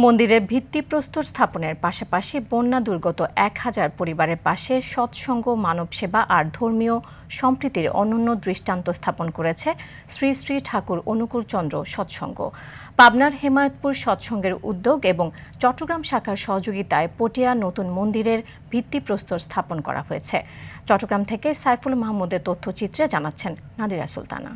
মন্দিরের ভিত্তিপ্রস্তর স্থাপনের পাশাপাশি বন্যা দুর্গত ১,০০০ পরিবারের পাশে সৎসঙ্গ, মানব সেবা আর ধর্মীয় সম্প্রীতির অনন্য দৃষ্টান্ত স্থাপন করেছে শ্রী শ্রী ঠাকুর অনুকূল চন্দ্র সৎসঙ্গ। পাবনার হেমায়েতপুর সৎসঙ্গের উদ্যোগ এবং চট্টগ্রাম শাখার সহযোগিতায় পটিয়া নতুন মন্দিরের ভিত্তিপ্রস্তর স্থাপন করা হয়েছে। চট্টগ্রাম থেকে সাইফুল মাহমুদের তথ্যচিত্রে জানাচ্ছেন নাদিরা সুলতানা।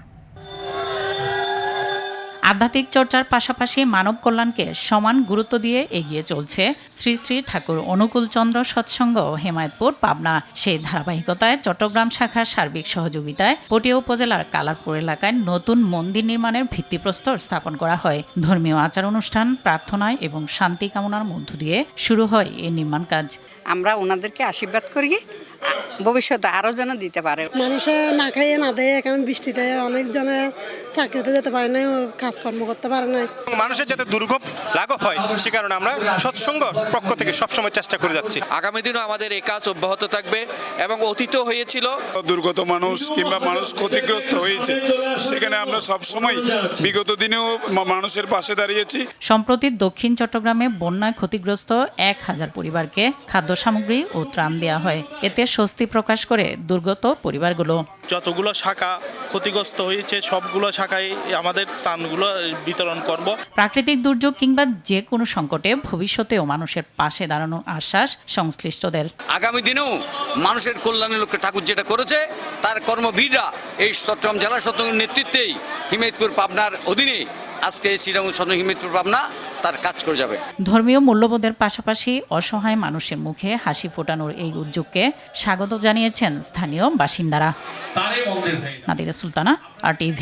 আধ্যাত্মিক চর্চার পাশাপাশি মানব কল্যাণকে সমান গুরুত্ব দিয়ে এগিয়ে চলছে শ্রী শ্রী ঠাকুর অনুকূল চন্দ্র সৎসঙ্গ হেমায়েতপুর পাবনা। সেই ধারাবাহিকতায় চট্টগ্রাম শাখার সার্বিক সহযোগিতায় পটিয়া উপজেলার কালারপুর এলাকায় নতুন মন্দির নির্মাণের ভিত্তিপ্রস্তর স্থাপন করা হয়। ধর্মীয় আচার অনুষ্ঠান, প্রার্থনায় এবং শান্তি কামনার মধ্য দিয়ে শুরু হয় এই নির্মাণ কাজ। আমরা ওনাদেরকে আশীর্বাদ করি ভবিষ্যতে আরো যেন দিতে পারে। মানুষে না খাইয়ে না দেয়, এখন বৃষ্টিতে অনেকজনে চাকরিতে যেতে পারে না, কাজকর্ম করতে পারে না। মানুষের যাতে দুর্ভোগ লাঘব হয় সে কারণে আমরা সৎসঙ্গ পক্ষ থেকে সবসময় চেষ্টা করে যাচ্ছি। আগামী দিনও আমাদের এই কাজ অব্যাহত থাকবে এবং অতীতও হয়েছিল। দুর্গত মানুষ কিংবা মানুষ ক্ষতিগ্রস্ত হয়েছে, সেখানে আমরা সবসময় বিগত দিনেও মানুষের পাশে দাঁড়িয়েছি। সম্প্রতি দক্ষিণ চট্টগ্রামে বন্যায় ক্ষতিগ্রস্ত ১,০০০ পরিবারকে খাদ্য সামগ্রী ও ত্রাণ দেওয়া হয়। এতে স্বস্তি প্রকাশ করে দুর্গত পরিবারগুলো। যতগুলো শাখা ক্ষতিগ্রস্ত হয়েছে সবগুলো শাখায় আমাদের ত্রাণগুলো বিতরণ করব। প্রাকৃতিক দুর্যোগ কিংবা যে কোনো সংকটে ভবিষ্যতেও মানুষের পাশে দাঁড়ানোর আশ্বাস সংশ্লিষ্টদের। আগামী দিনেও মানুষের কল্যাণের লক্ষ্যে ঠাকুর যেটা করেছে তার কর্মবীররা এই চট্টগ্রাম জেলা সৎসঙ্গের নেতৃত্বেই হিমায়তপুর পাবনার অধীনে আজকে শ্রীরামপুর সৎসঙ্গ হিমায়তপুর পাবনা তার কাজ করে যাবে। ধর্মীয় মূল্যবোধের পাশাপাশি অসহায় মানুষের মুখে হাসি ফোটানোর এই উদ্যোগকে স্বাগত জানিয়েছেন স্থানীয় বাসিন্দারা। নাদিরা সুলতানা, RTV।